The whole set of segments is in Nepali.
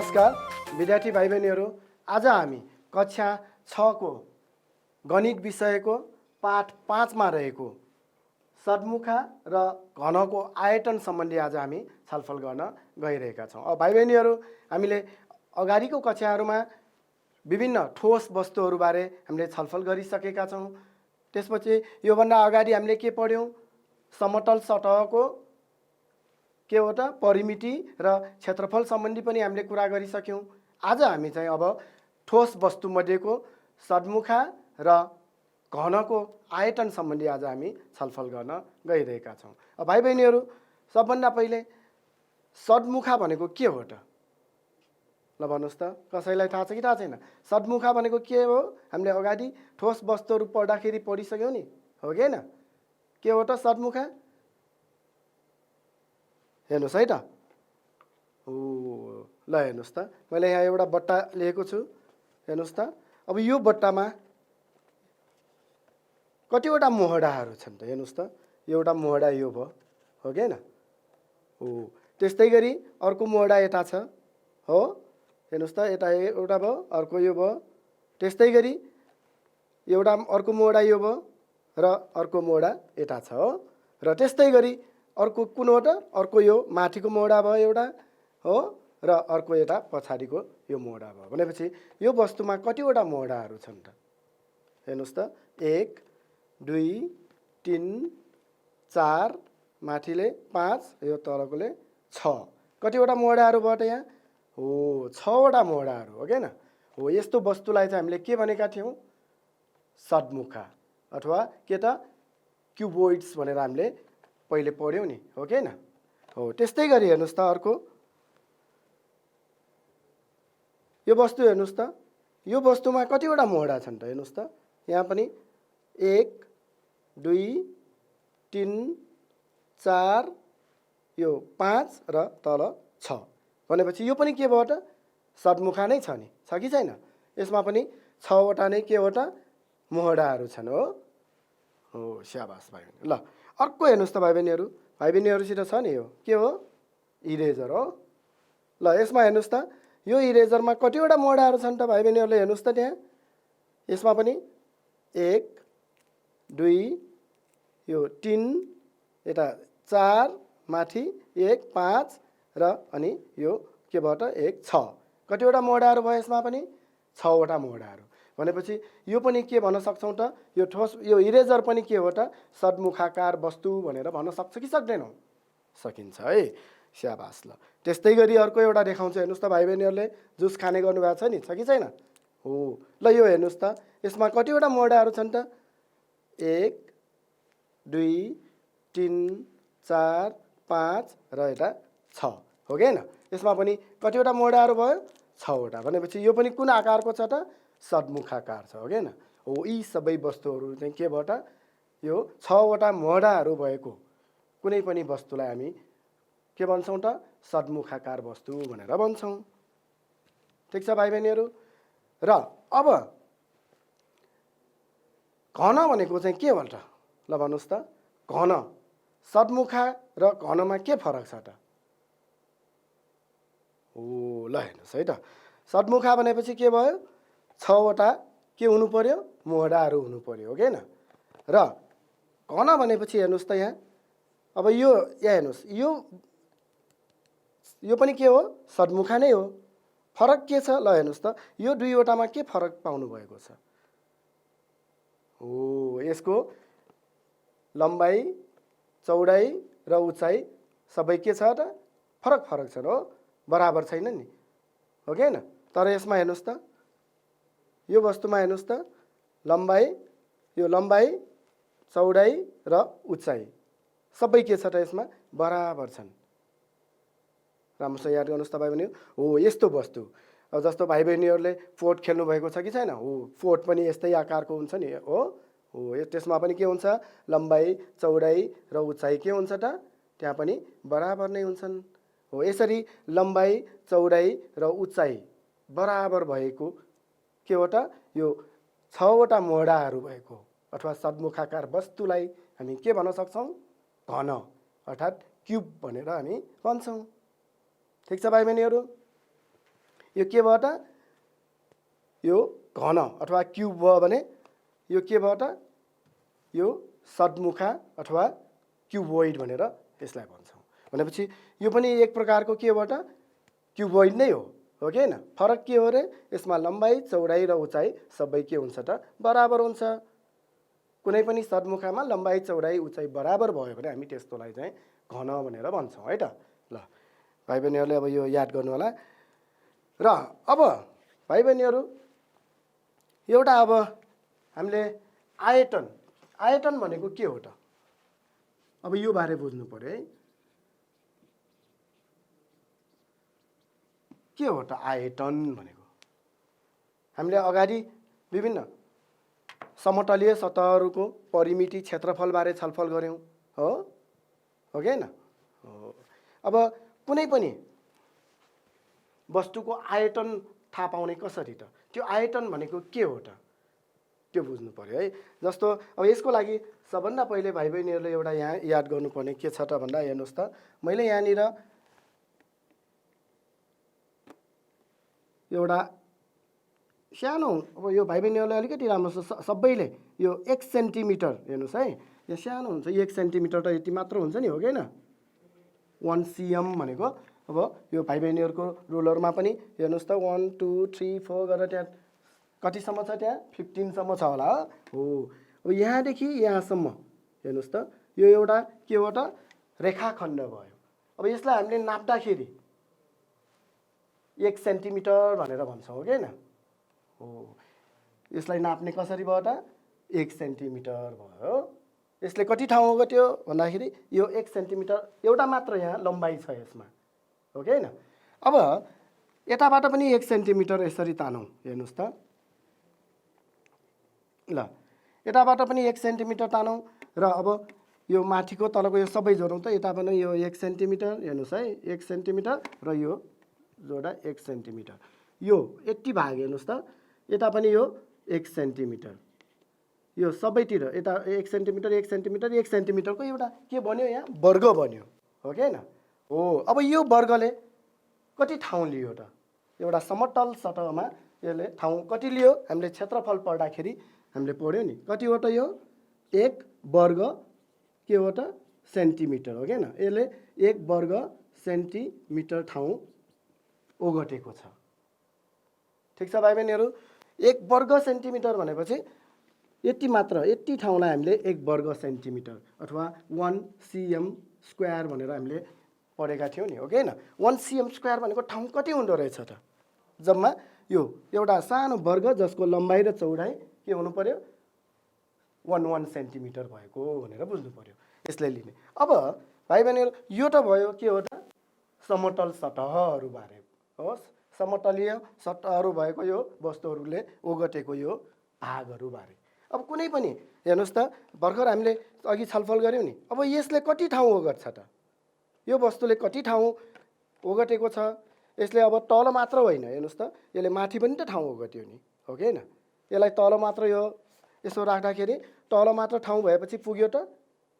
नमस्कार विद्यार्थी भाइ बहिनीहरू, आज हामी कक्षा 6 को गणित विषयको पाठ 5 मा रहेको सद्मुखा र घनको आयतन सम्बन्धी आज हामी छलफल गर्न गइरहेका छौं। अब भाइ बहिनीहरू, हामीले अगाडिको कक्षाहरूमा विभिन्न ठोस वस्तुहरूबारे हामीले छलफल गरिसकेका छौं। त्यसपछि योभन्दा अगाडि हामीले के पढ्यौं? समतल सतहको के हो त परिमिति र क्षेत्रफल सम्बन्धी पनि हामीले कुरा गरिसक्यौं। आज हामी चाहिँ अब ठोस वस्तु मध्येको सद्मुखा र घनको आयतन सम्बन्धी आज हामी छलफल गर्न गइरहेका छौं। अब भाइ बहिनीहरू, सबभन्दा पहिले सद्मुखा भनेको के हो त? ल भन्नुस् त, कसैलाई थाहा छ कि थाहा छैन? सद्मुखा भनेको के हो? हामीले अगाडि ठोस वस्तुहरू पढ्दाखेरि पढिसक्यौं नि, हो कि हैन? के हो त सद्मुखा? हेर्नुस् है त। ल हेर्नुस् त, मैले यहाँ एउटा बट्टा लिएको छु। हेर्नुस् त, अब यो बट्टामा कतिवटा मोहडाहरू छन् त? हेर्नुस् त, एउटा मोहडा यो भयो, हो कि हैन? त्यस्तै गरी अर्को मोहडा यता छ, हो? हेर्नुस् त, यता एउटा भयो, अर्को यो भयो। त्यस्तै गरी एउटा अर्को मोहडा यो भयो र अर्को मोहडा यता छ, हो? र त्यस्तै गरी अर्को कुन हो त? अर्को यो माथिको मोहडा भयो एउटा, हो? र अर्को यता पछाडिको यो मोहडा भयो। भनेपछि यो वस्तुमा कतिवटा मोहडाहरू छन् त? हेर्नुस् त, 1 2 3 4, माथिले 5, यो तलकोले 6। कतिवटा मोहडाहरू भयो त यहाँ? हो, 6 वटा मोहडाहरू, हो कि हैन? हो, यस्तो वस्तुलाई चाहिँ हामीले के भनेका थियौं? सद्मुखा अथवा के त क्युबोइड्स भनेर हामीले पहिले पढ्यौं नि, हो कि हैन? हो, त्यस्तै गरी हेर्नुस् त, अर्को यो वस्तु हेर्नुस् त, यो वस्तुमा कतिवटा मोहडा छन् त? हेर्नुस् त, यहाँ पनि 1 2 3 4, यो 5 र तल 6। भनेपछि यो पनि के भयो त? सद्मुखा नै छ नि, छ कि छैन? यसमा पनि 6 वटा नै के हो त? मोहडाहरू छन्, हो? हो, स्याबास भाइ बहिनी। ल अर्को हेर्नुस् त भाइ बहिनीहरूसित छ नि, यो के हो? इरेजर हो। ल यसमा हेर्नुस् त, यो इरेजरमा कतिवटा मोहडाहरू छन् त भाइ बहिनीहरूले? हेर्नुस् त, त्यहाँ यसमा पनि 1 2, यो 3, यता 4, माथि 1 5 र अनि यो के भयो त? 1 6। कतिवटा मोहडाहरू भयो यसमा पनि? 6 वटा मोहडाहरू। भनेपछि यो पनि के भन्न सक्छौं त? यो ठोस, यो इरेजर पनि के हो त? सद्मुखाकार वस्तु भनेर भन्न सक्छ कि सक्दैनौ? सकिन्छ है, स्याबास। ल त्यस्तै गरी अर्को एउटा देखाउँछु। हेर्नुस् त भाइ बहिनीहरूले जुस खाने गर्नु भएको छ नि, छ कि छैन? हो। ल यो हेर्नुस् त, यसमा कतिवटा मोहडाहरू छन् त? 1 2 3 4 5 र यता 6, हो कि हैन? यसमा पनि कतिवटा मोहडाहरू भयो? 6 वटा। भनेपछि यो पनि कुन आकारको छ त? सद्मुखाकार छ, हो कि हैन? हो, यी सबै वस्तुहरू चाहिँ के भयो त? यो 6 वटा मोहडाहरू भएको कुनै पनि वस्तुलाई हामी के भन्छौं त? सद्मुखाकार वस्तु भनेर भन्छौं। ठीक छ भाइ बहिनीहरू? र अब घन भनेको चाहिँ के हो त? ल भन्नुस् त, घन, सद्मुखा र घनमा के फरक छ त? हो, ल हेर्नुस् है त, सद्मुखा भनेपछि के भयो? 6 वटा के हुनु पर्यो? मोहडाहरू हुनु पर्यो, हो कि हैन? र घन भनेपछि हेर्नुस् त, यहाँ अब यो यहाँ हेर्नुस्, यो पनि के हो? सद्मुखा नै हो। फरक के छ? ल हेर्नुस् त, यो दुई वटामा के फरक पाउनु भएको छ? हो, यसको लम्बाइ, चौडाइ र उचाइ सबै के छ त? फरक छन्, हो? बराबर छैन नि, हो कि हैन? तर यसमा हेर्नुस् त, यो वस्तुमा हेर्नुस् त, लम्बाइ, यो लम्बाइ, चौडाइ र उचाइ सबै के छ त? यसमा बराबर छन्। राम्रोसँग याद गर्नुस् त भाइ बहिनी। हो, यस्तो वस्तु, अब जस्तो भाइ बहिनीहरूले फोर्ट खेल्नु भएको छ कि छैन? हो, फोर्ट पनि यस्तै आकारको हुन्छ नि, हो? हो, त्यसमा पनि के हुन्छ? लम्बाइ, चौडाइ र उचाइ के हुन्छ त? त्यहाँ पनि बराबर नै हुन्छन्। हो, यसरी लम्बाइ, चौडाइ र उचाइ बराबर भएको के हो त? यो 6 वटा मोहडाहरू भएको अथवा सद्मुखाकार वस्तुलाई हामी के भन्न सक्छौं? घन अर्थात् क्युब भनेर हामी भन्छौं। ठीक छ भाइ बहिनीहरू? यो केबाट यो घन अथवा क्युब भयो भने यो केबाट यो सद्मुखा अथवा क्युबोइड भनेर यसलाई भन्छौँ। भनेपछि यो पनि एक प्रकारको केबाट क्युबोइड नै हो कि हैन? फरक के हो रे? यसमा लम्बाइ चौडाइ र उचाइ सबै के हुन्छ त? बराबर हुन्छ। कुनै पनि सद्मुखामा लम्बाइ चौडाइ उचाइ बराबर भयो भने हामी त्यस्तोलाई चाहिँ घन भनेर भन्छौँ है त। ल भाइ बहिनीहरूले अब यो याद गर्नु होला। र अब भाइ बहिनीहरू एउटा अब हामीले आयतन भनेको के हो त? अब यो बारे बुझ्नु पर्यो है। के हो त आयतन भनेको? हामीले अगाडि विभिन्न समतलीय सतहहरूको परिमिति क्षेत्रफलबारे छलफल गऱ्यौँ हो कि हैन? अब कुनै पनि वस्तुको आयतन थाहा पाउने कसरी त? त्यो आयतन भनेको के हो त? त्यो बुझ्नु पर्यो है। जस्तो अब यसको लागि सबभन्दा पहिले भाइ बहिनीहरूले एउटा यहाँ याद गर्नुपर्ने के छ त भन्दा हेर्नुहोस् त, मैले यहाँनिर एउटा सानो, अब यो भाइ बहिनीहरूले अलिकति राम्रो सबैले यो 1 सेन्टिमिटर हेर्नुहोस् है, यो सानो हुन्छ 1 सेन्टिमिटर त यति मात्र हुन्छ नि हो कि हैन? 1 cm भनेको अब यो भाइ बहिनीहरूको रुलरमा पनि हेर्नुहोस् त 1 2 3 4 गरेर त्यहाँ कतिसम्म छ? त्यहाँ 15 सम्म छ होला हो। अब यहाँदेखि यहाँसम्म हेर्नुहोस् त, यो एउटा के हो त? रेखाखण्ड भयो। अब यसलाई हामीले नाप्दाखेरि 1 सेन्टिमिटर भनेर भन्छौँ कि हैन? हो, यसलाई नाप्ने कसरी भयो त? 1 सेन्टिमिटर भयो। यसले कति ठाउँ ओगट्यो भन्दाखेरि यो 1 सेन्टिमिटर एउटा मात्र यहाँ लम्बाइ छ यसमा हो कि हैन? अब यताबाट पनि 1 सेन्टिमिटर यसरी तानौँ हेर्नुहोस् त। ल यताबाट पनि 1 सेन्टिमिटर तानौँ र अब यो माथिको तलको यो सबै जोडौँ त। यता पनि यो 1 सेन्टिमिटर हेर्नुहोस् है, 1 सेन्टिमिटर र यो जोडा 1 सेन्टिमिटर, यो यति भाग हेर्नुहोस् त। यता पनि यो 1 सेन्टिमिटर, यो सबैतिर यता 1 सेन्टिमिटर 1 सेन्टिमिटर 1 सेन्टिमिटरको एउटा के बन्यो? यहाँ वर्ग बन्यो हो कि हैन? हो। अब यो वर्गले कति ठाउँ लियो त? एउटा समतल सतहमा यसले ठाउँ कति लियो? हामीले क्षेत्रफल पढ्दाखेरि हामीले पढ्यो नि, कति हो त यो? 1 वर्ग के हो त? सेन्टिमिटर हो कि हैन? यसले 1 वर्ग सेन्टिमिटर ठाउँ ओगटेको छ। ठिक छ भाइ बहिनीहरू? 1 वर्ग सेन्टिमिटर भनेपछि यति मात्र, यति ठाउँलाई हामीले 1 वर्ग सेन्टिमिटर अथवा 1 cm स्क्वायर भनेर हामीले पढेका थियौँ नि हो कि हैन? 1 cm स्क्वायर भनेको ठाउँ कति हुँदो रहेछ त? जम्मा यो एउटा सानो वर्ग जसको लम्बाइ र चौडाइ के हुनु पर्यो? 1 सेन्टिमिटर भएको भनेर बुझ्नु पर्यो। यसले लिने। अब भाइ बहिनीहरू यो त भयो के हो त? समतल सतहहरू बारे हो। समतलीय सतहहरू भएको यो वस्तुहरूले ओगटेको यो भागहरू बारे। अब कुनै पनि हेर्नुहोस् त, भर्खर हामीले अघि छलफल गऱ्यौँ नि, अब यसले कति ठाउँ ओगट्छ त? यो वस्तुले कति ठाउँ ओगटेको छ? यसले अब तल मात्र होइन हेर्नुहोस् त, यसले माथि पनि त ठाउँ ओगट्यो नि हो कि हैन? यसलाई तल मात्र यो यसो राख्दाखेरि तल मात्र ठाउँ भएपछि पुग्यो त?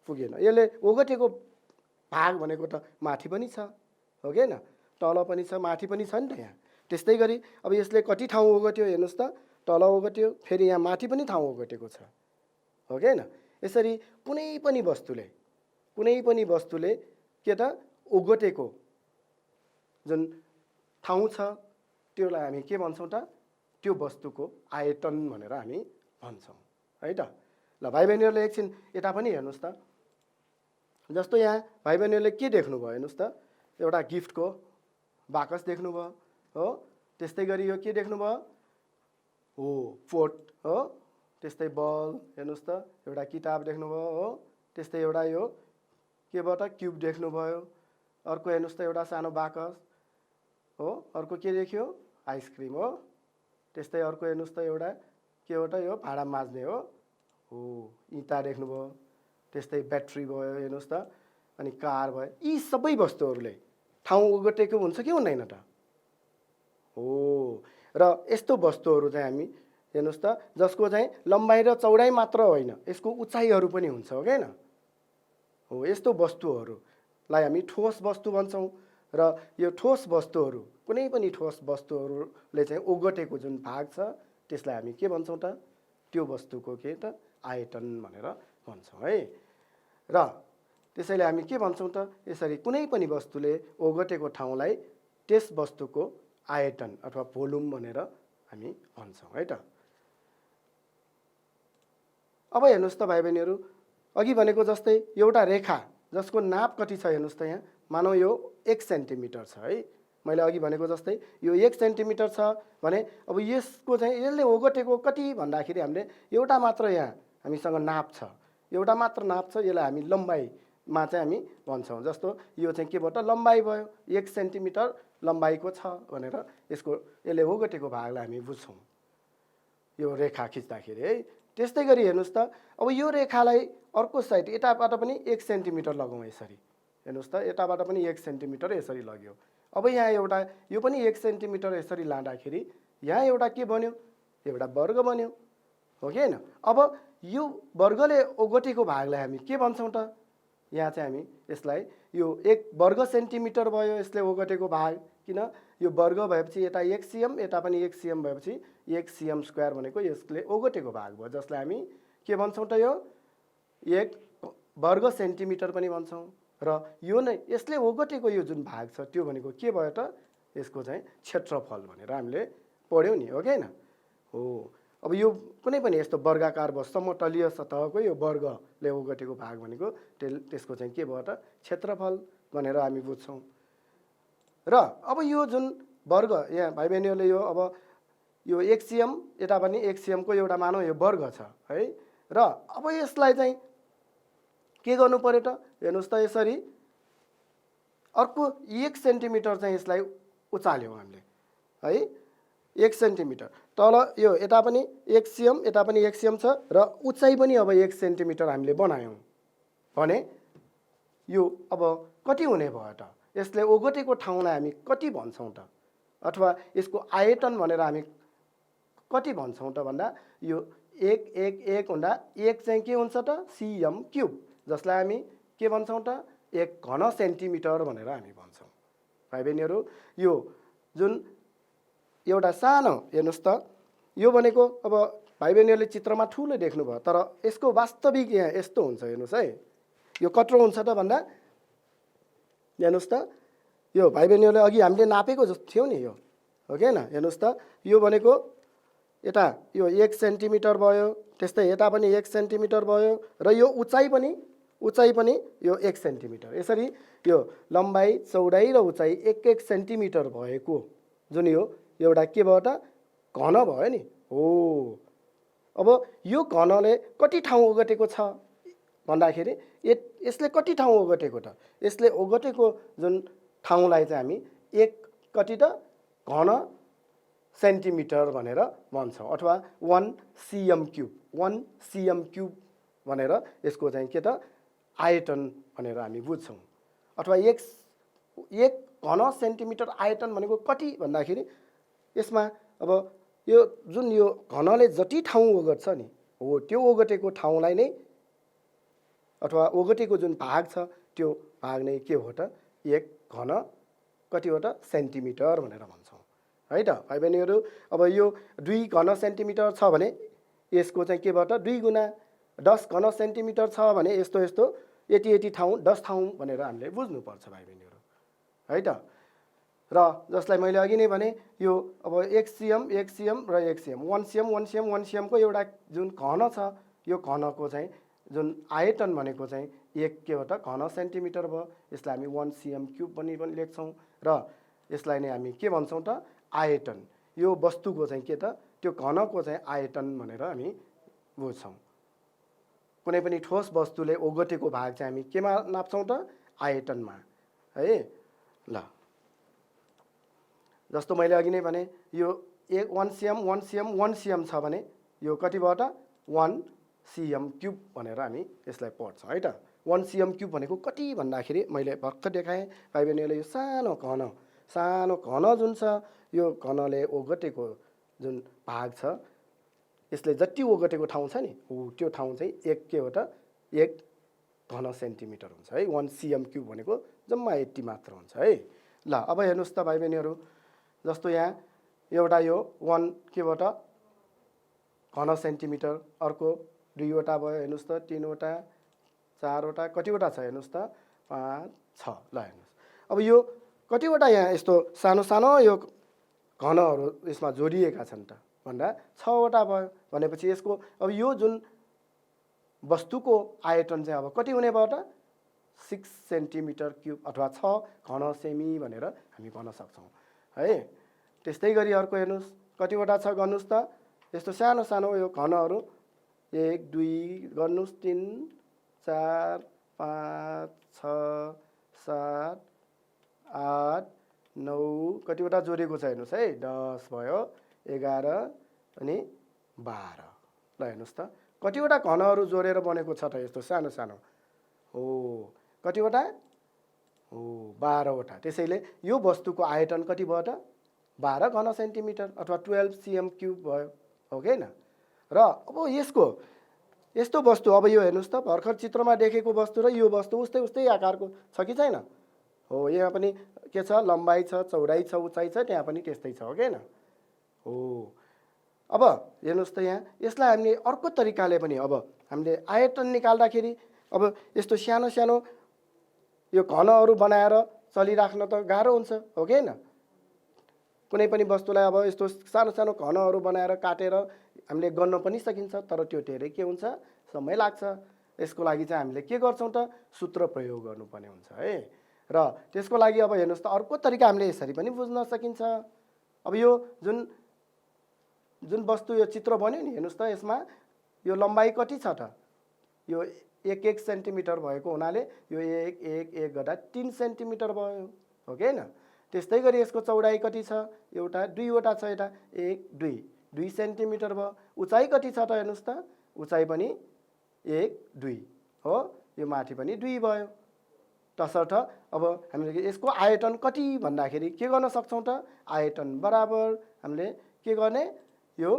पुगेन। यसले ओगटेको भाग भनेको त माथि पनि छ हो कि हैन? तल पनि छ माथि पनि छ नि त यहाँ। त्यस्तै गरी अब यसले कति ठाउँ ओगट्यो हेर्नुहोस् त, तल ओगट्यो, फेरि यहाँ माथि पनि ठाउँ ओगटेको छ हो कि हैन? यसरी कुनै पनि वस्तुले के त ओगटेको जुन ठाउँ छ त्योलाई हामी के भन्छौँ त? त्यो वस्तुको आयतन भनेर हामी भन्छौँ है त। ल भाइ बहिनीहरूले एकछिन यता पनि हेर्नुहोस् त। जस्तो यहाँ भाइ बहिनीहरूले के देख्नुभयो हेर्नुहोस् त? एउटा गिफ्टको बाकस देख्नुभयो हो। त्यस्तै गरी यो के देख्नुभयो? हो, पोट हो। त्यस्तै बल हेर्नुहोस् त, एउटा किताब देख्नुभयो हो। त्यस्तै एउटा यो केबाट क्युब देख्नुभयो। अर्को हेर्नुहोस् त एउटा सानो बाकस हो। अर्को के देख्यो? आइसक्रिम हो। त्यस्तै अर्को हेर्नुहोस् त एउटा के हो त? यो भाँडा माझ्ने हो। इँटा देख्नुभयो। त्यस्तै ब्याट्री भयो हेर्नुहोस् त, अनि कार भयो। यी सबै वस्तुहरूले ठाउँ ओगटेको हुन्छ कि हुँदैन त? हो। र यस्तो वस्तुहरू चाहिँ हामी हेर्नुहोस् त, जसको चाहिँ लम्बाइ र चौडाइ मात्र होइन, यसको उचाइहरू पनि हुन्छ हो कि हैन? हो, यस्तो वस्तुहरूलाई हामी ठोस वस्तु भन्छौँ। र यो ठोस वस्तुहरू कुनै पनि ठोस वस्तुहरूले चाहिँ ओगटेको जुन भाग छ त्यसलाई हामी के भन्छौँ त त्यो वस्तुको के त आयतन भनेर भन्छौँ है। र त्यसैले हामी के भन्छौँ त यसरी कुनै पनि वस्तुले ओगटेको ठाउँलाई त्यस वस्तुको आयतन अथवा भोल्युम भनेर हामी भन्छौँ है त। अब हेर्नुहोस् त भाइ बहिनीहरू, अघि भनेको जस्तै एउटा रेखा जसको नाप कति छ हेर्नुहोस् त यहाँ, मानौ यो 1 सेन्टिमिटर छ है। मैले अघि भनेको जस्तै यो 1 सेन्टिमिटर छ भने अब यसको चाहिँ यसले ओगटेको कति भन्दाखेरि हामीले एउटा मात्र यहाँ हामीसँग नाप छ, एउटा मात्र नाप छ, यसलाई हामी लम्बाइमा चाहिँ हामी भन्छौँ। जस्तो यो चाहिँ के भयो त लम्बाइ भयो, 1 सेन्टिमिटर लम्बाइको छ भनेर यसले ओगटेको भागलाई हामी बुझ्छौँ यो रेखा खिच्दाखेरि है। त्यस्तै गरी हेर्नुहोस् त अब यो रेखालाई अर्को साइड यताबाट पनि 1 सेन्टिमिटर लगाउँ यसरी, हेर्नुहोस् त यताबाट पनि 1 सेन्टिमिटर यसरी लग्यो। अब यहाँ एउटा यो पनि 1 सेन्टिमिटर यसरी लाँदाखेरि यहाँ एउटा के बन्यो, एउटा वर्ग बन्यो, हो कि होइन। अब यो वर्गले ओगटेको भागलाई हामी के भन्छौँ त, यहाँ चाहिँ हामी यसलाई यो 1 वर्ग सेन्टिमिटर भयो यसले ओगटेको भाग, किन यो वर्ग भएपछि यता 1 सिएम यता पनि 1 सिएम भएपछि 1 सिएम स्क्वायर भनेको यसले ओगटेको भाग भयो, जसलाई हामी के भन्छौँ त यो 1 वर्ग सेन्टिमिटर पनि भन्छौँ। र यो नै यसले ओगटेको यो जुन भाग छ त्यो भनेको के भयो त यसको चाहिँ क्षेत्रफल भनेर हामीले पढ्यौँ नि, हो कि होइन हो। अब यो कुनै पनि यस्तो वर्गाकार समतलीय सतहको यो वर्गले ओगटेको भाग भनेको त्यसको चाहिँ के भयो त क्षेत्रफल भनेर हामी बुझ्छौँ। र अब यो जुन वर्ग यहाँ भाइ बहिनीहरूले यो अब यो 1 सिएम यता पनि 1 सिएमको एउटा मानौ यो वर्ग छ है। र अब यसलाई चाहिँ के गर्नु पर्यो त हेर्नुहोस् त यसरी अर्को 1 सेन्टिमिटर चाहिँ यसलाई उचाल्यौँ हामीले है, 1 सेन्टिमिटर तल यो यता पनि 1 सिएम यता पनि 1 सिएम छ र उचाइ पनि अब 1 सेन्टिमिटर हामीले बनायौँ भने यो अब कति हुने भयो त, यसले ओगटेको ठाउँलाई हामी कति भन्छौँ त, अथवा यसको आयतन भनेर हामी कति भन्छौँ त भन्दा यो 1 1 1 हुँदा 1 चाहिँ के हुन्छ त सिएम क्युब, जसलाई हामी के भन्छौँ त 1 घन सेन्टिमिटर भनेर हामी भन्छौँ। भाइ बहिनीहरू यो जुन एउटा सानो हेर्नुहोस् त यो भनेको अब भाइ बहिनीहरूले चित्रमा ठुलो देख्नुभयो तर यसको वास्तविक यहाँ यस्तो हुन्छ हेर्नुहोस् है। यो कत्रो हुन्छ त भन्दा हेर्नुहोस् त यो भाइ बहिनीहरूले अघि हामीले नापेको जस्तो थियो नि यो, हो कि होइन। हेर्नुहोस् त यो भनेको यता यो 1 सेन्टिमिटर भयो, त्यस्तै यता पनि 1 सेन्टिमिटर भयो र यो उचाइ पनि यो 1 सेन्टिमिटर, यसरी यो लम्बाइ चौडाइ र उचाइ 1 1 सेन्टिमिटर भएको जुन यो एउटा के भयो त घन भयो नि हो। अब यो घनले कति ठाउँ ओगटेको छ भन्दाखेरि यसले कति ठाउँ ओगटेको त, यसले ओगटेको जुन ठाउँलाई चाहिँ हामी 1 कति त घन सेन्टिमिटर भनेर भन्छौँ, अथवा 1 सिएम क्युब भनेर यसको चाहिँ के त आयतन भनेर हामी बुझ्छौँ। अथवा 1 घन सेन्टिमिटर आयतन भनेको कति भन्दाखेरि यसमा अब यो जुन यो घनले जति ठाउँ ओगट्छ नि हो त्यो ओगटेको ठाउँलाई नै अथवा ओगटेको जुन भाग छ त्यो भाग नै के हो त 1 घन कति हो त सेन्टिमिटर भनेर भन्छौँ है त भाइ बहिनीहरू। अब यो 2 घन सेन्टिमिटर छ भने यसको चाहिँ के भयो त 2 गुणा 10 घन सेन्टिमिटर छ भने यस्तो यति ठाउँ 10 ठाउँ भनेर हामीले बुझ्नुपर्छ भाइ बहिनीहरू है त। र जसलाई मैले अघि नै भने यो अब 1 सिएम र 1 सिएम 1 सिएमको एउटा जुन घन छ यो घनको चाहिँ जुन आयतन भनेको चाहिँ 1 के हो त घन सेन्टिमिटर भयो, यसलाई हामी 1 सिएम क्युब पनि लेख्छौँ र यसलाई नै हामी के भन्छौँ त आयतन, यो वस्तुको चाहिँ के त त्यो घनको चाहिँ आयतन भनेर हामी बुझ्छौँ। कुनै पनि ठोस वस्तुले ओगटेको भाग चाहिँ हामी केमा नाप्छौँ त आयतनमा है। ल जस्तो मैले अघि नै भने यो 1 सिएम छ भने यो कति भयो त 1 सिएम क्युब भनेर हामी यसलाई पढ्छौँ है त। 1 सिएम क्युब भनेको कति भन्दाखेरि मैले भर्खर देखाएँ भाइ बहिनीहरूले यो सानो घन जुन छ यो घनले ओगटेको जुन भाग छ यसले जति ओगटेको ठाउँ छ नि हो त्यो ठाउँ चाहिँ 1 के हो त 1 घन सेन्टिमिटर हुन्छ है। 1 सिएम क्युब भनेको जम्मा यति मात्र हुन्छ है। ल अब हेर्नुहोस् त भाइ बहिनीहरू जस्तो यहाँ एउटा यो 1 केबाट घन सेन्टिमिटर, अर्को 2 वटा भयो हेर्नुहोस् त, 3 वटा, 4 वटा, कतिवटा छ हेर्नुहोस् त, 5 6। ल हेर्नुहोस् अब यो कतिवटा यहाँ यस्तो सानो सानो यो घनहरू यसमा जोडिएका छन् त भन्दा 6 वटा भयो भनेपछि यसको अब यो जुन वस्तुको आयतन चाहिँ अब कति हुने भयो त 6 सेन्टिमिटर क्युब अथवा 6 घन सेमी भनेर हामी भन्न सक्छौँ है। त्यस्तै गरी अर्को हेर्नुहोस् कतिवटा छ गर्नुहोस् त, यस्तो सानो सानो यो घनहरू 1 2 गर्नुहोस्, 3 4 5 6 7 8 9 कतिवटा जोडेको छ हेर्नुहोस् है, 10 भयो, 11 अनि 12। ल हेर्नुहोस् त कतिवटा घनहरू जोडेर बनेको छ त यस्तो सानो सानो, हो कतिवटा, हो 12 वटा। त्यसैले यो वस्तुको आयतन कति भयो त 12 घन सेन्टिमिटर अथवा 12 cm क्युब भयो, हो कि हैन। र अब यसको यस्तो वस्तु अब यो हेर्नुहोस् त भर्खर चित्रमा देखेको वस्तु र यो वस्तु उस्तै उस्तै आकारको छ कि छैन, हो यहाँ पनि के छ, लम्बाइ छ, चौडाइ छ, उचाइ छ, त्यहाँ पनि त्यस्तै छ, हो कि हैन। हो अब हेर्नुहोस् त यहाँ यसलाई हामीले अर्को तरिकाले पनि अब हामीले आयतन निकाल्दाखेरि अब यस्तो सानो सानो यो घनहरू बनाएर चलिराख्न त गाह्रो हुन्छ, हो कि हैन। कुनै पनि वस्तुलाई अब यस्तो सानो सानो घनहरू बनाएर काटेर हामीले गर्न पनि सकिन्छ, तर त्यो धेरै के हुन्छ, समय लाग्छ। यसको लागि चाहिँ हामीले के गर्छौँ त सूत्र प्रयोग गर्नुपर्ने हुन्छ है। र त्यसको लागि अब हेर्नुहोस् त अर्को तरिका हामीले यसरी पनि बुझ्न सकिन्छ। अब यो जुन वस्तु यो चित्र बन्यो नि हेर्नुहोस् त, यसमा यो लम्बाइ कति छ त, यो 1 सेन्टिमिटर भएको हुनाले यो 1 1 1 गर्दा 3 सेन्टिमिटर भयो, हो कि हैन। त्यस्तै गरी यसको चौडाइ कति छ, एउटा 2 वटा छ, यता 1 2 2 सेन्टिमिटर भयो। उचाइ कति छ त हेर्नुहोस् त, उचाइ पनि 1 2 हो, यो माथि पनि 2 भयो। तसर्थ अब हामीले यसको आयतन कति भन्दाखेरि के गर्न सक्छौँ त, आयतन बराबर हामीले के गर्ने, यो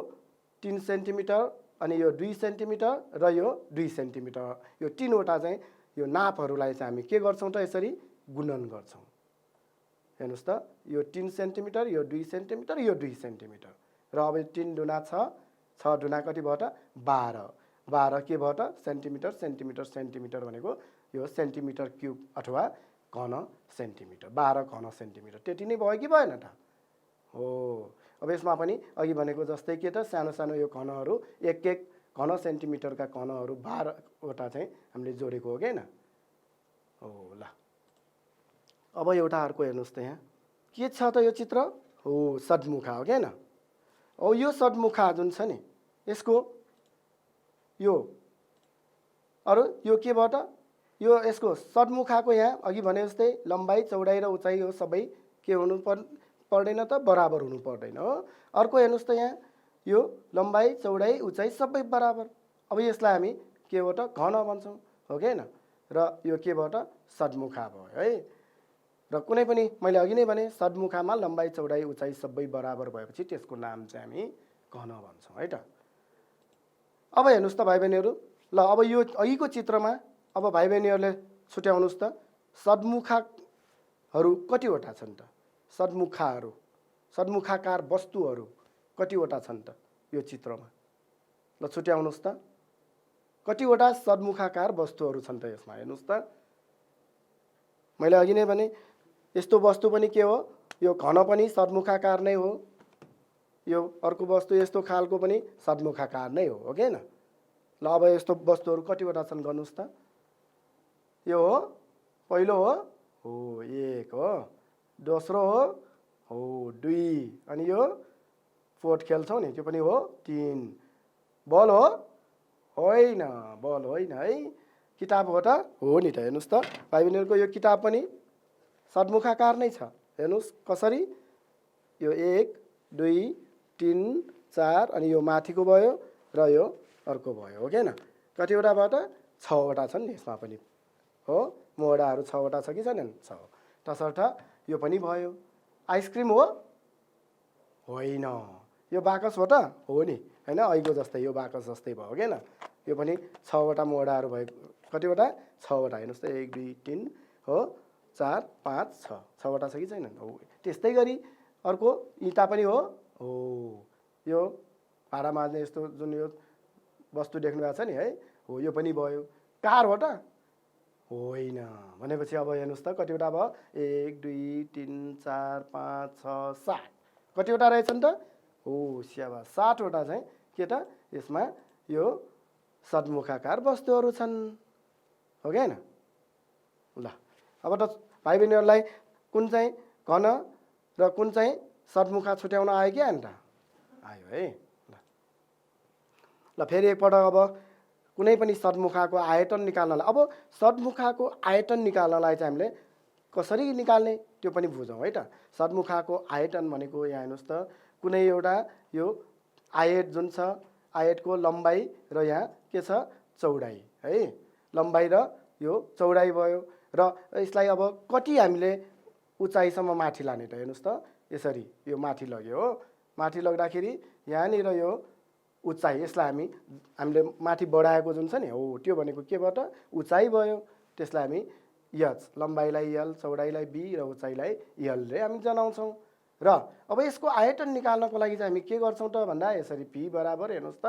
3 सेन्टिमिटर अनि यो 2 सेन्टिमिटर र यो 2 सेन्टिमिटर, यो 3 वटा चाहिँ यो नापहरूलाई चाहिँ हामी के गर्छौँ त यसरी गुणन गर्छौँ। हेर्नुहोस् त यो 3 सेन्टिमिटर, यो 2 सेन्टिमिटर, यो 2 सेन्टिमिटर, र अब 3 दुना 6 6 दुना कति भयो त 12 12 के भयो त सेन्टिमिटर सेन्टिमिटर सेन्टिमिटर भनेको यो सेन्टिमिटर क्युब अथवा घन सेन्टिमिटर, 12 घन सेन्टिमिटर, त्यति नै भयो कि भएन त, हो। अब यसमा पनि अघि भनेको जस्तै के त सानो सानो यो घनहरू 1 1 घन सेन्टिमिटरका घनहरू 12 वटा चाहिँ हामीले जोडेको, हो कि हैन। हो ल अब एउटा अर्को हेर्नुहोस् त यहाँ के छ त यो चित्र, हो सडमुखा, हो कि हैन। हो यो सडमुखा जुन छ नि यसको यो अरू यो के भयो त, यो यसको सडमुखाको यहाँ अघि भने जस्तै लम्बाइ चौडाइ र उचाइ यो सबै के हुनु पर्दैन त बराबर हुनु पर्दैन, हो। अर्को हेर्नुहोस् त यहाँ यो लम्बाइ चौडाइ उचाइ सबै बराबर। अब यसलाई हामी के हो त घन भन्छौँ, हो कि हैन। र यो के भयो त सडमुखा भयो है। र कुनै पनि मैले अघि नै भने सडमुखामा लम्बाइ चौडाइ उचाइ सबै बराबर भएपछि त्यसको नाम चाहिँ हामी घन भन्छौँ है त। अब हेर्नुहोस् त भाइ बहिनीहरू, ल अब यो अघिको चित्रमा अब भाइ बहिनीहरूले छुट्याउनुहोस् त सडमुखाहरू कतिवटा छन् त, सडमुखाहरू सडमुखाकार वस्तुहरू कतिवटा छन् त यो चित्रमा, ल छुट्याउनुहोस् त कतिवटा सडमुखाकार वस्तुहरू छन् त यसमा। हेर्नुहोस् त मैले अघि नै भने यस्तो वस्तु पनि के हो, यो घन पनि सडमुखाकार नै हो, यो अर्को वस्तु यस्तो खालको पनि सडमुखाकार नै हो कि हैन। ल अब यस्तो वस्तुहरू कतिवटा छन् गर्नुहोस् त, यो हो पहिलो हो 1 हो, दोस्रो हो 2 अनि यो फोर्थ खेल्छौँ नि त्यो पनि हो 3। बल हो होइन, बल होइन है, किताब हो त, हो नि त। हेर्नुहोस् त भाइ बहिनीहरूको यो किताब पनि सडमुखाकार नै छ, हेर्नुहोस् कसरी, यो 1 2 3 4 अनि यो माथिको भयो र यो अर्को भयो, हो कि हैन। कतिवटा भयो त 6 वटा छन् नि यसमा पनि, हो मोडाहरू 6 वटा छ कि छैनन्, 6। तसर्थ यो पनि भयो। आइसक्रिम हो होइन, यो बाकस हो त, हो नि हैन, अहिलेको जस्तै यो बाकस जस्तै भयो, हो कि हैन। यो पनि 6 वटा मोडाहरू भयो, कतिवटा 6 वटा, हेर्नुहोस् त 1 2 3 हो 4 5 6 6 वटा छ कि छैनन्, हो। त्यस्तै गरी अर्को इँटा पनि हो यो भाडा माझ्ने यस्तो जुन यो वस्तु देख्नु भएको छ नि है हो यो पनि भयो कार हो त होइन भनेपछि अब हेर्नुहोस् त कतिवटा भयो 1 2 3 4 5 6 7 कतिवटा रहेछन् त हो स्याबा 7 वटा चाहिँ के त यसमा यो सद्मुखाकार वस्तुहरू छन् हो कि हैन ल अब त भाइ बहिनीहरूलाई कुन चाहिँ घन र कुन चाहिँ सद्मुखा छुट्याउन आयो कि हैन त आयो है ल फेरि एकपटक अब कुनै पनि सद्मुखाको आयतन निकाल्नलाई अब सद्मुखाको आयतन निकाल्नलाई चाहिँ हामीले कसरी निकाल्ने त्यो पनि बुझौँ है त सद्मुखाको आयतन भनेको यहाँ हेर्नुहोस् त कुनै एउटा यो आयत जुन छ आयतको लम्बाइ र यहाँ के छ चौडाइ है लम्बाइ र यो चौडाइ भयो र यसलाई अब कति हामीले उचाइसम्म माथि लाने त हेर्नुहोस् त यसरी यो माथि लग्यो हो माथि लग्दाखेरि यहाँनिर यो उचाइ यसलाई हामीले माथि बढाएको जुन छ नि हो त्यो भनेको केबाट उचाइ भयो त्यसलाई हामी एच लम्बाइलाई एल चौडाइलाई बी र उचाइलाई एलले हामी जनाउँछौँ र अब यसको आयतन निकाल्नको लागि चाहिँ हामी के गर्छौँ त भन्दा यसरी पी बराबर हेर्नुहोस् त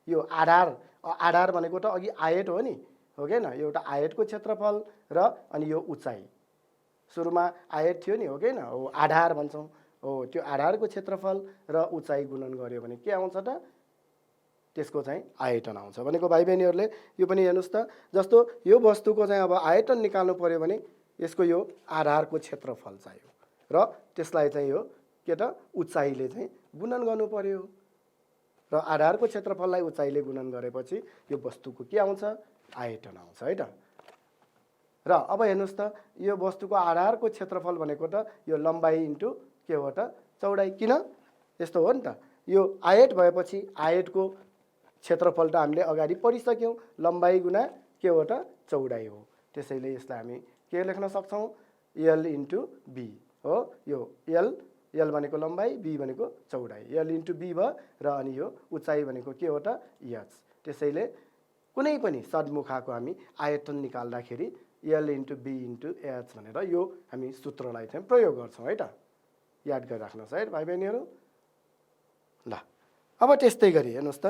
यो आधार भनेको त अघि आयत हो नि हो कि न एउटा आयतको क्षेत्रफल र अनि यो उचाइ सुरुमा आयत थियो नि हो कि न हो आधार भन्छौँ हो त्यो आधारको क्षेत्रफल र उचाइ गुणन गर्यो भने के आउँछ त त्यसको चाहिँ आयतन आउँछ भनेको भाइ बहिनीहरूले यो पनि हेर्नुहोस् त जस्तो यो वस्तुको चाहिँ अब आयतन निकाल्नु पर्यो भने यसको यो आधारको क्षेत्रफल चाहियो र त्यसलाई चाहिँ यो के त उचाइले चाहिँ गुणन गर्नु पर्यो र आधारको क्षेत्रफललाई उचाइले गुणन गरेपछि यो वस्तुको के आउँछ आयतन आउँछ है त र अब हेर्नुहोस् त यो वस्तुको आधारको क्षेत्रफल भनेको त यो लम्बाइ इन्टु के हो त चौडाइ किन यस्तो हो नि त यो आयत भएपछि आयतको क्षेत्रफल त हामीले अगाडि पढिसक्यौँ लम्बाइ गुणा के हो त चौडाइ हो त्यसैले यसलाई हामी के लेख्न सक्छौँ एल इन्टु बी हो यो एल भनेको लम्बाइ बी भनेको चौडाइ एल इन्टु बी भयो र अनि यो उचाइ भनेको के हो त एच त्यसैले कुनै पनि सद्मुखाको हामी आयतन निकाल्दाखेरि L into B into H भनेर यो हामी सूत्रलाई चाहिँ प्रयोग गर्छौँ है त याद गरिराख्नुहोस् है भाइ बहिनीहरू ल अब त्यस्तै गरी हेर्नुहोस् त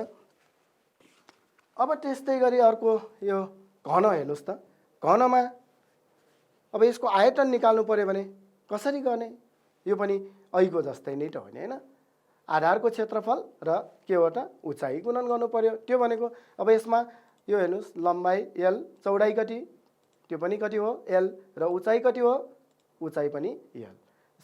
अब त्यस्तै गरी अर्को यो घन हेर्नुहोस् त घनमा अब यसको आयतन निकाल्नु पर्यो भने कसरी गर्ने यो पनि ऐको जस्तै नै त हो नि हैन आधारको क्षेत्रफल र के हो त उचाइ गुणन गर्नु पर्यो त्यो भनेको अब यसमा यो हेर्नुहोस् लम्बाइ एल चौडाइ कति त्यो पनि कति हो एल र उचाइ कति हो उचाइ पनि एल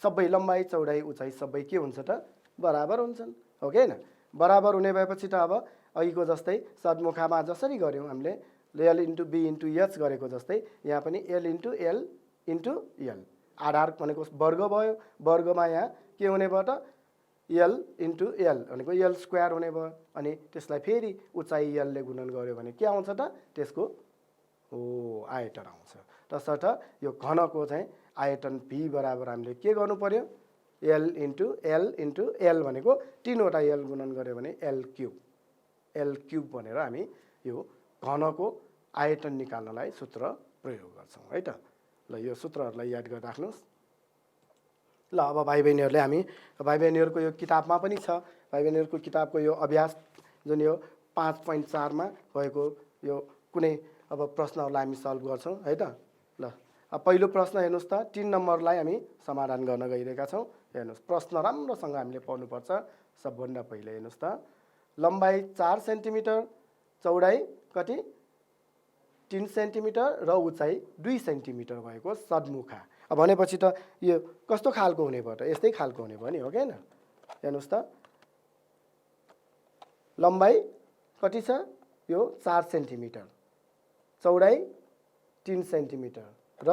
सबै लम्बाइ चौडाइ उचाइ सबै के हुन्छ त बराबर हुन्छन् हो कि हैन बराबर हुने भएपछि त अब अघिको जस्तै सद्मुखामा जसरी गऱ्यौँ हामीले L into B into H गरेको जस्तै यहाँ पनि L into L into L आधार भनेको वर्ग भयो वर्गमा यहाँ के हुने भयो त एल इन्टु एल भनेको एल स्क्वायर हुने भयो अनि त्यसलाई फेरि उचाइ एलले गुणन गर्यो भने के आउँछ त त्यसको हो आयतन आउँछ तसर्थ यो घनको चाहिँ आयतन भी बराबर हामीले के गर्नु पर्यो एल इन्टु एल भनेको 3वटा एल गुणन गर्यो भने एल क्युब भनेर हामी यो घनको आयतन निकाल्नलाई सूत्र प्रयोग गर्छौँ है त ल यो सूत्रहरूलाई याद गरिराख्नुहोस् ल अब भाइ बहिनीहरूले हामी भाइ बहिनीहरूको यो किताबमा पनि छ भाइ बहिनीहरूको किताबको यो अभ्यास जुन यो 5.4 मा भएको यो कुनै अब प्रश्नहरूलाई हामी सल्भ गर्छौँ है त ल अब पहिलो प्रश्न हेर्नुहोस् त 3 नम्बरलाई हामी समाधान गर्न गइरहेका छौँ हेर्नुहोस् प्रश्न राम्रोसँग हामीले पढ्नुपर्छ सबभन्दा पहिले हेर्नुहोस् त लम्बाइ 4 सेन्टिमिटर चौडाइ कति 3 सेन्टिमिटर र उचाइ 2 सेन्टिमिटर भएको सद्मुखा अब भनेपछि त यो कस्तो खालको हुने भयो त यस्तै खालको हुने भयो नि हो कि हैन हेर्नुहोस् त लम्बाइ कति छ यो 4 सेन्टिमिटर चौडाइ 3 सेन्टिमिटर र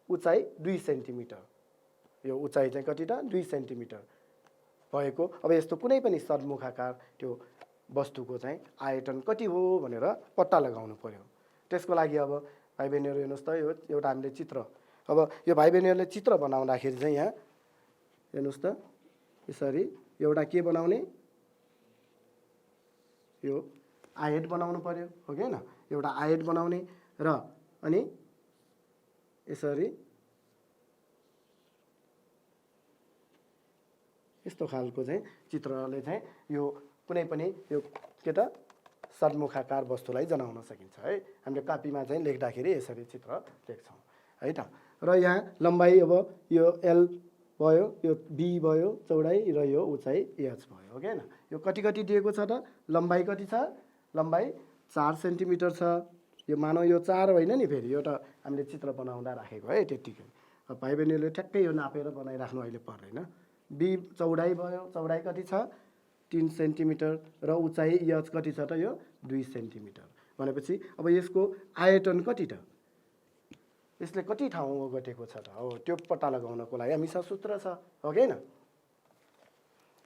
उचाइ 2 सेन्टिमिटर यो उचाइ चाहिँ कति त 2 सेन्टिमिटर भएको अब यस्तो कुनै पनि सद्मुखाकार त्यो वस्तुको चाहिँ आयतन कति हो भनेर पत्ता लगाउनु पर्यो त्यसको लागि अब भाइ बहिनीहरू हेर्नुहोस् त यो एउटा हामीले चित्र अब यो भाइ बहिनीहरूले चित्र बनाउँदाखेरि चाहिँ यहाँ हेर्नुहोस् त यसरी एउटा के बनाउने यो आयत बनाउनु पर्यो हो कि हैन एउटा आयत बनाउने र अनि यसरी यस्तो खालको चाहिँ चित्रले चाहिँ यो कुनै पनि यो के त सद्मुखाकार वस्तुलाई जनाउन सकिन्छ है। हामीले कापीमा चाहिँ लेख्दाखेरि यसरी चित्र लेख्छौँ है त। र यहाँ लम्बाइ अब यो एल भयो, यो बी भयो चौडाइ, र यो उचाइ एच भयो हो कि होइन। यो कति कति दिएको छ त, लम्बाइ कति छ, लम्बाइ 4 सेन्टिमिटर छ। यो मानव यो 4 होइन नि, फेरि यो त हामीले चित्र बनाउँदा राखेको है त्यत्तिकै। अब भाइ बहिनीहरूले ठ्याक्कै यो नापेर बनाइराख्नु अहिले पर्दैन। बी चौडाइ भयो, चौडाइ कति छ 3 सेन्टिमिटर, र उचाइ एच कति छ त यो 2 सेन्टिमिटर। भनेपछि अब यसको आयतन कति त, यसले कति ठाउँ ओगटेको छ त, हो त्यो पत्ता लगाउनको लागि हामीसँग सूत्र छ हो कि होइन।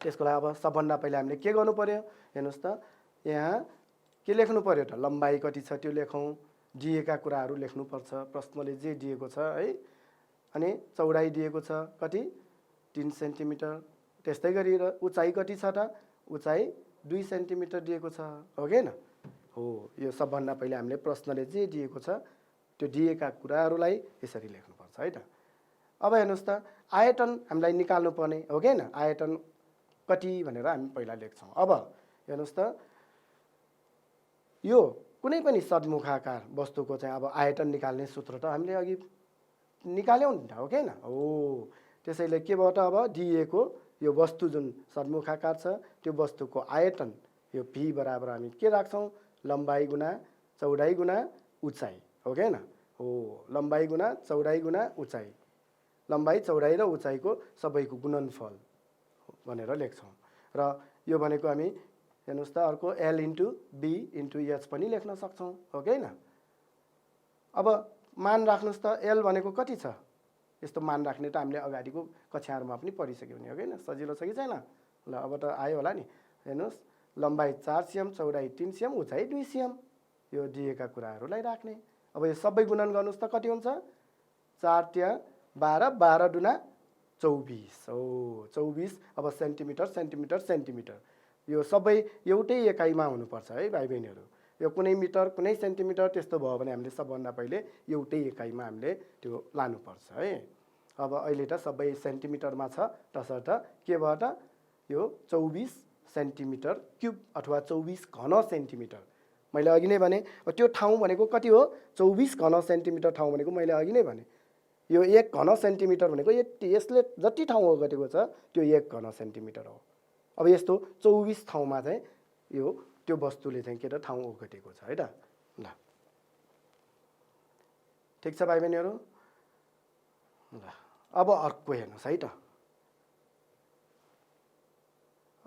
त्यसको लागि अब सबभन्दा पहिला हामीले के गर्नु पर्यो हेर्नुहोस् त, यहाँ के लेख्नु पर्यो त, लम्बाइ कति छ त्यो लेखौँ, दिएका कुराहरू लेख्नुपर्छ, प्रश्नले जे दिएको छ है। अनि चौडाइ दिएको छ कति 3 सेन्टिमिटर, त्यस्तै गरी उचाइ कति छ त, उचाइ 2 सेन्टिमिटर दिएको छ हो कि होइन। हो यो सबभन्दा पहिला हामीले प्रश्नले जे दिएको छ त्यो दिएका कुराहरूलाई यसरी लेख्नुपर्छ है त। अब हेर्नुहोस् त आयतन हामीलाई निकाल्नु पर्ने हो कि होइन, आयतन कति भनेर हामी पहिला लेख्छौँ। अब हेर्नुहोस् त यो कुनै पनि सद्मुखाकार वस्तुको चाहिँ अब आयतन निकाल्ने सूत्र त हामीले अघि निकाल्यौँ नि त हो कि होइन। हो त्यसैले के भयो त, अब दिएको यो वस्तु जुन सद्मुखाकार छ त्यो वस्तुको आयतन यो भी बराबर हामी के राख्छौँ, लम्बाइ गुणा चौडाइ गुणा उचाइ हो कि होइन। हो लम्बाइ गुणा चौडाइ गुणा उचाइ, लम्बाइ चौडाइ र उचाइको सबैको गुणनफल भनेर लेख्छौँ। र यो भनेको हामी हेर्नुहोस् त अर्को L into B into H पनि लेख्न सक्छौँ हो कि होइन। अब मान राख्नुहोस् त, एल भनेको कति छ, यस्तो मान राख्ने त हामीले अगाडिको कक्षाहरूमा पनि पढिसक्यौँ नि हो कि होइन। सजिलो छ कि छैन, ल अब त आयो होला नि। हेर्नुहोस् लम्बाइ 4 सिएम, चौडाइ 3 सिएम, उचाइ 2 सिएम, यो दिएका कुराहरूलाई राख्ने। अब यो सबै गुणन गर्नुहोस् त कति हुन्छ, 4 त्यहाँ 12, 12 दुना 24 हो 24। अब सेन्टिमिटर सेन्टिमिटर सेन्टिमिटर यो सबै एउटै एकाइमा हुनुपर्छ है भाइ बहिनीहरू। यो कुनै मिटर कुनै सेन्टिमिटर त्यस्तो भयो भने हामीले सबभन्दा पहिले एउटै एकाइमा हामीले त्यो लानुपर्छ है। अब अहिले त सबै सेन्टिमिटरमा छ, तसर्थ के भयो त यो 24 सेन्टिमिटर क्युब अथवा 24 घन सेन्टिमिटर। मैले अघि नै भने त्यो ठाउँ भनेको कति हो, 24 घन सेन्टिमिटर ठाउँ भनेको मैले अघि नै भने यो 1 घन सेन्टिमिटर भनेको यसले जति ठाउँ ओगटेको छ त्यो 1 घन सेन्टिमिटर हो। अब यस्तो 24 ठाउँमा चाहिँ यो त्यो वस्तुले चाहिँ के त ठाउँ ओगटेको छ है त। ल ठिक छ भाइ बहिनीहरू। ल अब अर्को हेर्नुहोस् है त,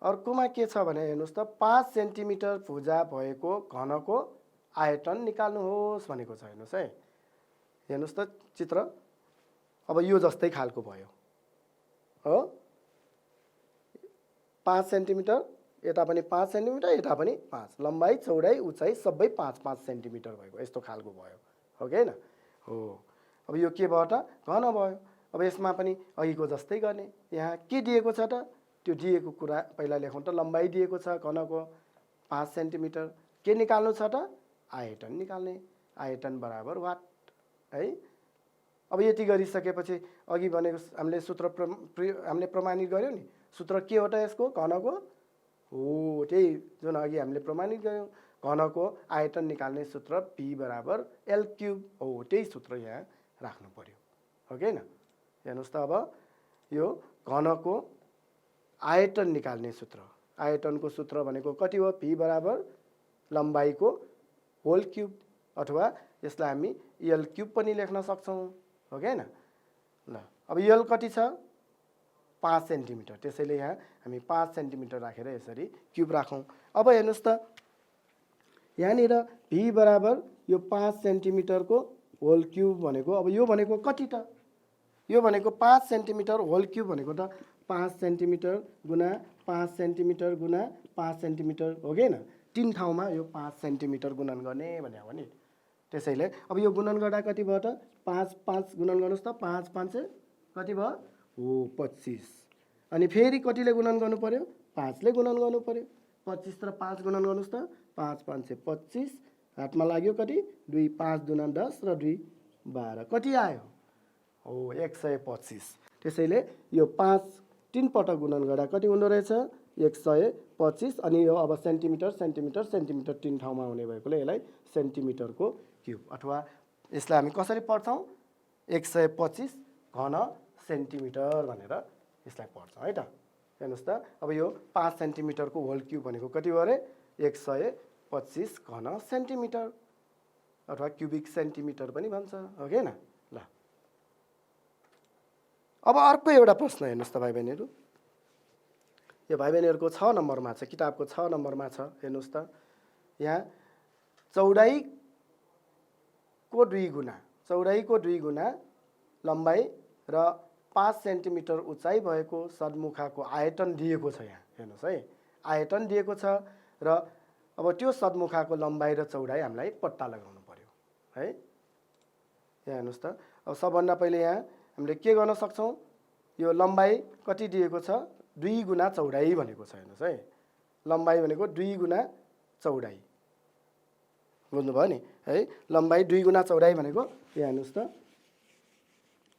अर्कोमा के छ भने हेर्नुहोस् त 5 सेन्टिमिटर भुजा भएको घनको आयतन निकाल्नुहोस् भनेको छ। हेर्नुहोस् है, हेर्नुहोस् त चित्र अब यो जस्तै खालको भयो हो, 5 सेन्टिमिटर, यता पनि 5 सेन्टिमिटर, यता पनि 5, लम्बाइ चौडाइ उचाइ सबै 5-5 सेन्टिमिटर भएको यस्तो खालको भयो हो कि होइन। हो अब यो के भयो त, घन भयो। अब यसमा पनि अघिको जस्तै गर्ने, यहाँ के दिएको छ त, त्यो दिएको कुरा पहिला लेखौँ त, लम्बाइ दिएको छ घनको 5 सेन्टिमिटर, के निकाल्नु छ त, आयतन निकाल्ने, आयतन बराबर वाट है। अब यति गरिसकेपछि अघि भनेको हामीले सूत्र हामीले प्रमाणित गऱ्यौँ नि, सूत्र के हो त यसको, घनको हो त्यही जुन अघि हामीले प्रमाणित गऱ्यौँ, घनको आयतन निकाल्ने सूत्र पी बराबर एल क्युब हो, त्यही सूत्र यहाँ राख्नु पर्यो हो कि होइन। हेर्नुहोस् त अब यो घनको आयतन निकाल्ने सूत्र, आयतनको सूत्र भनेको कति हो, पी बराबर लम्बाइको होल क्युब अथवा यसलाई हामी एल क्युब पनि लेख्न सक्छौँ हो कि होइन। ल अब एल कति छ 5 सेन्टिमिटर, त्यसैले यहाँ हामी 5 सेन्टिमिटर राखेर यसरी क्युब राखौँ। अब हेर्नुहोस् त यहाँनिर भी बराबर यो 5 सेन्टिमिटरको होल क्युब भनेको, अब यो भनेको कति त, यो भनेको 5 सेन्टिमिटर होल क्युब भनेको त 5 सेन्टिमिटर गुणा 5 सेन्टिमिटर गुणा 5 सेन्टिमिटर हो कि होइन। 3 ठाउँमा यो 5 सेन्टिमिटर गुणन गर्ने भने हो नि। त्यसैले अब यो गुणन गर्दा कति भयो त, 5 गुणन गर्नुहोस् त, 5 कति भयो हो 25। अनि फेरि कतिले गुणन गर्नु पर्यो, 5 ले गुणन गर्नु पर्यो। 25 र 5 गुणन गर्नुहोस् त, 5×5 = 25, हातमा लाग्यो कति 2, 5 दुना 10 र 2 12, कति आयो हो 125। त्यसैले यो 5 3 पटक गुणन गर्दा कति हुँदो रहेछ 125 अनि यो अब सेन्टिमिटर सेन्टिमिटर सेन्टिमिटर 3 ठाउँमा हुने भएकोले यसलाई सेन्टिमिटरको क्युब अथवा यसलाई हामी कसरी पढ्छौँ 125 घन सेन्टिमिटर भनेर यसलाई पढ्छौँ है त। हेर्नुहोस् त अब यो 5 सेन्टिमिटरको होल क्युब भनेको कति भयो अरे 125 घन सेन्टिमिटर अथवा क्युबिक सेन्टिमिटर पनि भन्छ हो कि हैन। ल अब अर्को एउटा प्रश्न हेर्नुहोस् त भाइ बहिनीहरू, यो भाइ बहिनीहरूको 6 नम्बरमा छ, किताबको 6 नम्बरमा छ। हेर्नुहोस् त यहाँ चौडाइको 2 गुणा लम्बाइ र 5 सेन्टिमिटर उचाइ भएको सद्मुखाको आयतन दिएको छ। यहाँ हेर्नुहोस् है, आयतन दिएको छ र अब त्यो सद्मुखाको लम्बाइ र चौडाइ हामीलाई पत्ता लगाउनु पर्यो है। यहाँ हेर्नुहोस् त अब सबभन्दा पहिले यहाँ हामीले के गर्न सक्छौँ, यो लम्बाइ कति दिएको छ 2 गुणा चौडाइ भनेको छ। हेर्नुहोस् है, लम्बाइ भनेको 2 गुणा चौडाइ, बुझ्नुभयो नि है। लम्बाइ 2 गुणा चौडाइ भनेको यहाँ हेर्नुहोस् त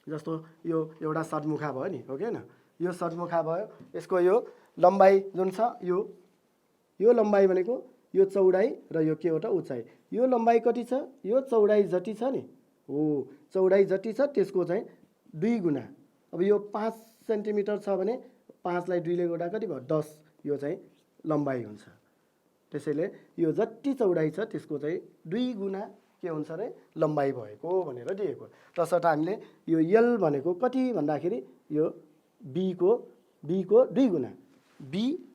जस्तो यो एउटा सद्मुखा भयो नि हो कि हैन, यो सद्मुखा भयो, यसको यो लम्बाइ जुन छ यो लम्बाइ भनेको यो चौडाइ र यो के हो त उचाइ, यो लम्बाइ कति छ यो चौडाइ जति छ नि हो, चौडाइ जति छ त्यसको चाहिँ 2 गुणा। अब यो 5 सेन्टिमिटर छ भने 5 लाई 2 ले गर्दा कति भयो 10, यो चाहिँ लम्बाइ हुन्छ। त्यसैले यो जति चौडाइ छ त्यसको चाहिँ 2 गुणा के हुन्छ रे लम्बाइ भएको भनेर दिएको। तसर्थ हामीले यो एल भनेको कति भन्दाखेरि यो बी को 2 गुणा, बी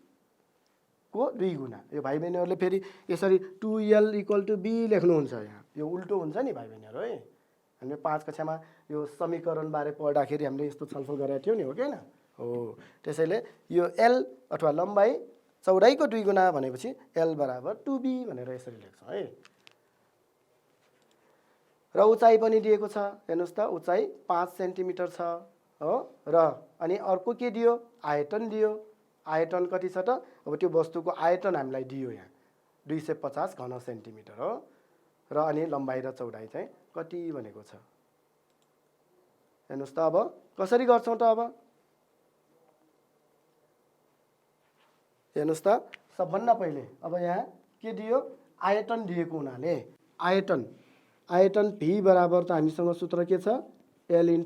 को 2 गुणा। यो भाइ बहिनीहरूले फेरि यसरी 2l = b लेख्नुहुन्छ, यहाँ यो उल्टो हुन्छ नि भाइ बहिनीहरू है। हामीले 5 कक्षामा यो समीकरण बारे पढ्दाखेरि हामीले यस्तो छलफल गरेका थियौँ नि हो कि हैन हो। त्यसैले यो एल अथवा लम्बाइ चौडाइको 2 गुणा भनेपछि l = 2b भनेर यसरी लेख्छौँ है। र उचाइ पनि दिएको छ। हेर्नुहोस् त उचाइ 5 सेन्टिमिटर छ हो, र अनि अर्को के दियो आयतन दियो। आयतन कति छ त, अब त्यो वस्तुको आयतन हामीलाई दियो यहाँ 250 घन सेन्टिमिटर हो, र अनि लम्बाइ र चौडाइ चाहिँ कति भनेको छ। हेर्नुहोस् त अब कसरी गर्छौँ त, अब हेर्नुहोस् त सबभन्दा पहिले अब यहाँ के दियो आयतन दिएको हुनाले आयतन v बराबर त हामीसँग सूत्र के छ l *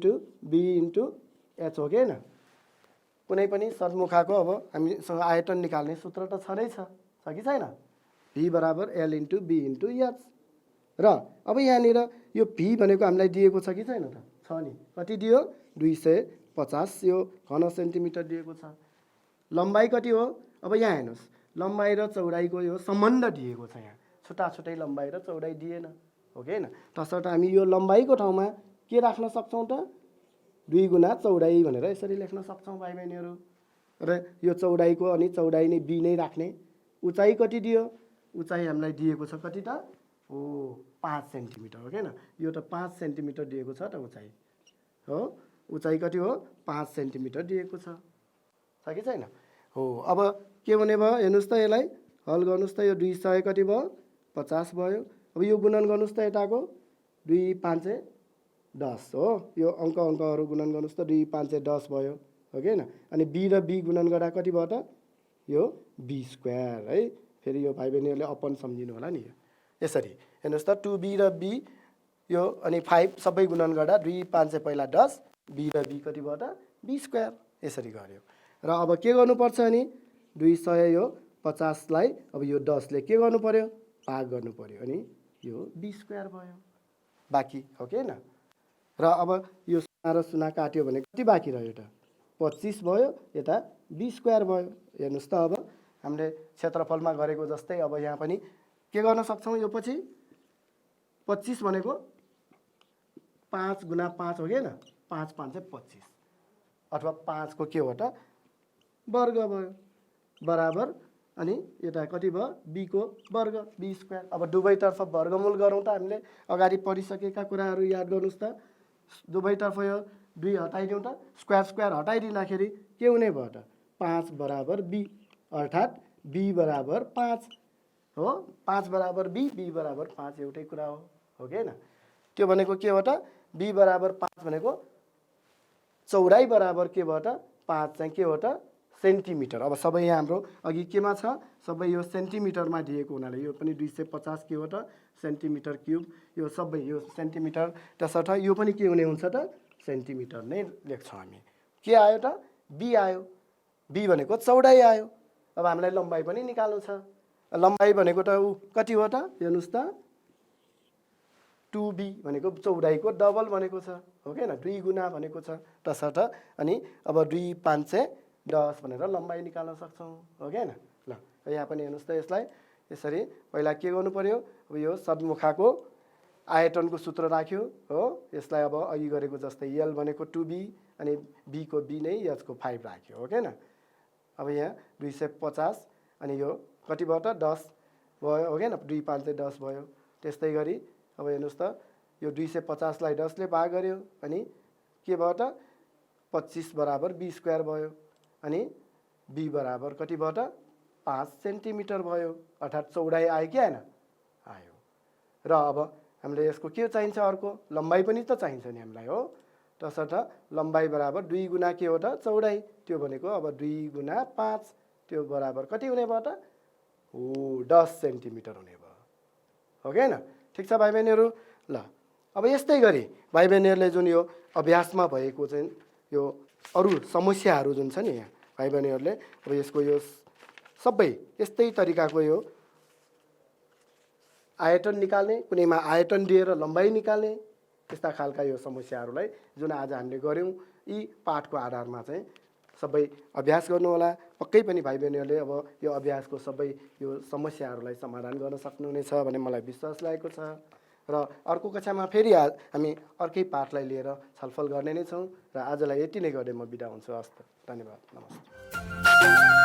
b * h हो कि हैन। कुनै पनि सद्मुखाको अब हामीसँग आयतन निकाल्ने सूत्र त छँदै छ कि छैन, v बराबर l * b * h। र अब यहाँनिर यो v भनेको हामीलाई दिएको छ कि छैन त, छ नि, कति दियो 250 यो घन सेन्टिमिटर दिएको छ। लम्बाइ कति हो, अब यहाँ हेर्नुहोस् लम्बाइ र चौडाइको यो सम्बन्ध दिएको छ, यहाँ छुट्टा छुट्टै लम्बाइ र चौडाइ दिएन हो कि हैन। तसर्थ हामी यो लम्बाइको ठाउँमा के राख्न सक्छौँ त 2 गुणा चौडाइ भनेर यसरी लेख्न सक्छौँ भाइ बहिनीहरू। र यो चौडाइको अनि चौडाइ नै b नै राख्ने। उचाइ कति दियो, उचाइ हामीलाई दिएको छ कति त हो 5 सेन्टिमिटर हो कि हैन, यो त 5 सेन्टिमिटर दिएको छ त उचाइ हो, उचाइ कति हो 5 सेन्टिमिटर दिएको छ कि छैन हो। अब के हुने भयो हेर्नुहोस् त, यसलाई हल गर्नुहोस् त, यो 200 कति भयो 50 भयो। अब यो गुणन गर्नुहोस् त यताको 2 5 10 हो, यो अङ्कहरू गुणन गर्नुहोस् त 2 5 10 भयो हो कि हैन। अनि b र b गुणन गर्दा कति भयो त यो b² है। फेरि यो भाइ बहिनीहरूले अपन सम्झिनु होला नि, यसरी हेर्नुहोस् त 2b र b यो अनि 5 सबै गुणन गर्दा 2 5 पहिला 10, b र b कति भयो त b², यसरी गर्यो। र अब के गर्नुपर्छ अनि 200 यो 50 लाई अब यो 10 ले के गर्नु पर्यो भाग गर्नु पर्यो, अनि यो b² भयो बाँकी हो कि हैन। र अब यो सुना र सुना काट्यो भने कति बाँकी रह्यो त 25 भयो, यता b² भयो। हेर्नुहोस् त अब हामीले क्षेत्रफलमा गरेको जस्तै अब यहाँ पनि के गर्न सक्छौँ, यो पछि 25 भनेको 5 गुणा 5 हो कि हैन, 5 5 25 अथवा 5 को के हो त वर्ग भयो बराबर, अनि यता कति भयो b को वर्ग b²। अब दुवैतर्फ वर्गमूल गरौँ त, हामीले अगाडि पढिसकेका कुराहरू याद गर्नुहोस् त। दुवैतर्फ यो 2 हटाइदिउँ त, स्क्वायर हटाइदिँदाखेरि के हुने भयो त 5 बराबर b, अर्थात् b बराबर 5 हो। 5 बराबर b, b बराबर 5 एउटै कुरा हो कि हैन। त्यो भनेको के हो त b बराबर 5 भनेको चौडाइ बराबर के भयो त 5 चाहिँ के हो त सेन्टिमिटर। अब सबै यहाँ हाम्रो अघि केमा छ सबै यो सेन्टिमिटरमा दिएको हुनाले यो पनि 250 के हो त सेन्टिमिटर क्युब। यो सबै यो सेन्टिमिटर त्यसर्थ यो पनि के हुने हुन्छ त सेन्टिमिटर नै लेख्छौँ हामी। के आयो त बी आयो। बी भनेको चौडाइ आयो। अब हामीलाई लम्बाइ पनि निकाल्नु छ। लम्बाइ भनेको त कति हो त हेर्नुहोस् त 2b भनेको चौडाइको डबल भनेको छ हो कि हैन 2 गुना भनेको छ त्यसर्थ अनि अब 2 5 10 भनेर लम्बाइ निकाल्न सक्छौँ हो कि हैन। ल यहाँ पनि हेर्नुहोस् त यसलाई यसरी पहिला के गर्नु पर्यो अब यो सद्मुखाको आयतनको सूत्र राख्यो हो। यसलाई अब अघि गरेको जस्तै l भनेको 2b अनि b को b नै h को 5 राख्यो हो कि हैन। अब यहाँ 250 अनि यो कति भयो त 10 भयो हो कि हैन 2 5 10 भयो। त्यस्तै गरी अब हेर्नुहोस् त यो 250 लाई 10 ले भाग गर्यो अनि के भयो त 25 बराबर b स्क्वायर भयो अनि b बराबर कति भयो त 5 सेन्टिमिटर भयो अर्थात् चौडाइ आयो कि हैन आयो। र अब हामीले यसको के चाहिन्छ अर्को लम्बाइ पनि त चाहिन्छ नि हामीलाई हो। त्यसर्थ लम्बाइ बराबर 2 गुना के हो त चौडाइ त्यो भनेको अब 2 गुना 5 त्यो बराबर कति हुने भयो त हो 10 सेन्टिमिटर हुने भयो हो कि हैन। ठिक छ भाइ बहिनीहरू। ल अब यस्तै गरी भाइ बहिनीहरूले जुन यो अभ्यासमा भएको चाहिँ यो अरु समस्याहरू जुन छ नि यहाँ भाइ बहिनीहरूले अब यसको यो सबै यस्तै तरिकाको यो आयतन निकाल्ने कुनैमा आयतन दिएर लम्बाइ निकाल्ने त्यस्ता खालका यो समस्याहरूलाई जुन आज हामीले गर्यौं यी पाठको आधारमा चाहिँ सबै अभ्यास गर्नु होला। पक्कै पनि भाइ बहिनीहरूले अब यो अभ्यासको सबै यो समस्याहरूलाई समाधान गर्न सक्नुहुनेछ भन्ने मलाई विश्वास लागेको छ। र अर्को कक्षामा फेरि हामी अर्कै पाठलाई लिएर छलफल गर्ने नै छौँ। र आजलाई यति नै गर्दै म बिदा हुन्छु। हस्त धन्यवाद नमस्ते।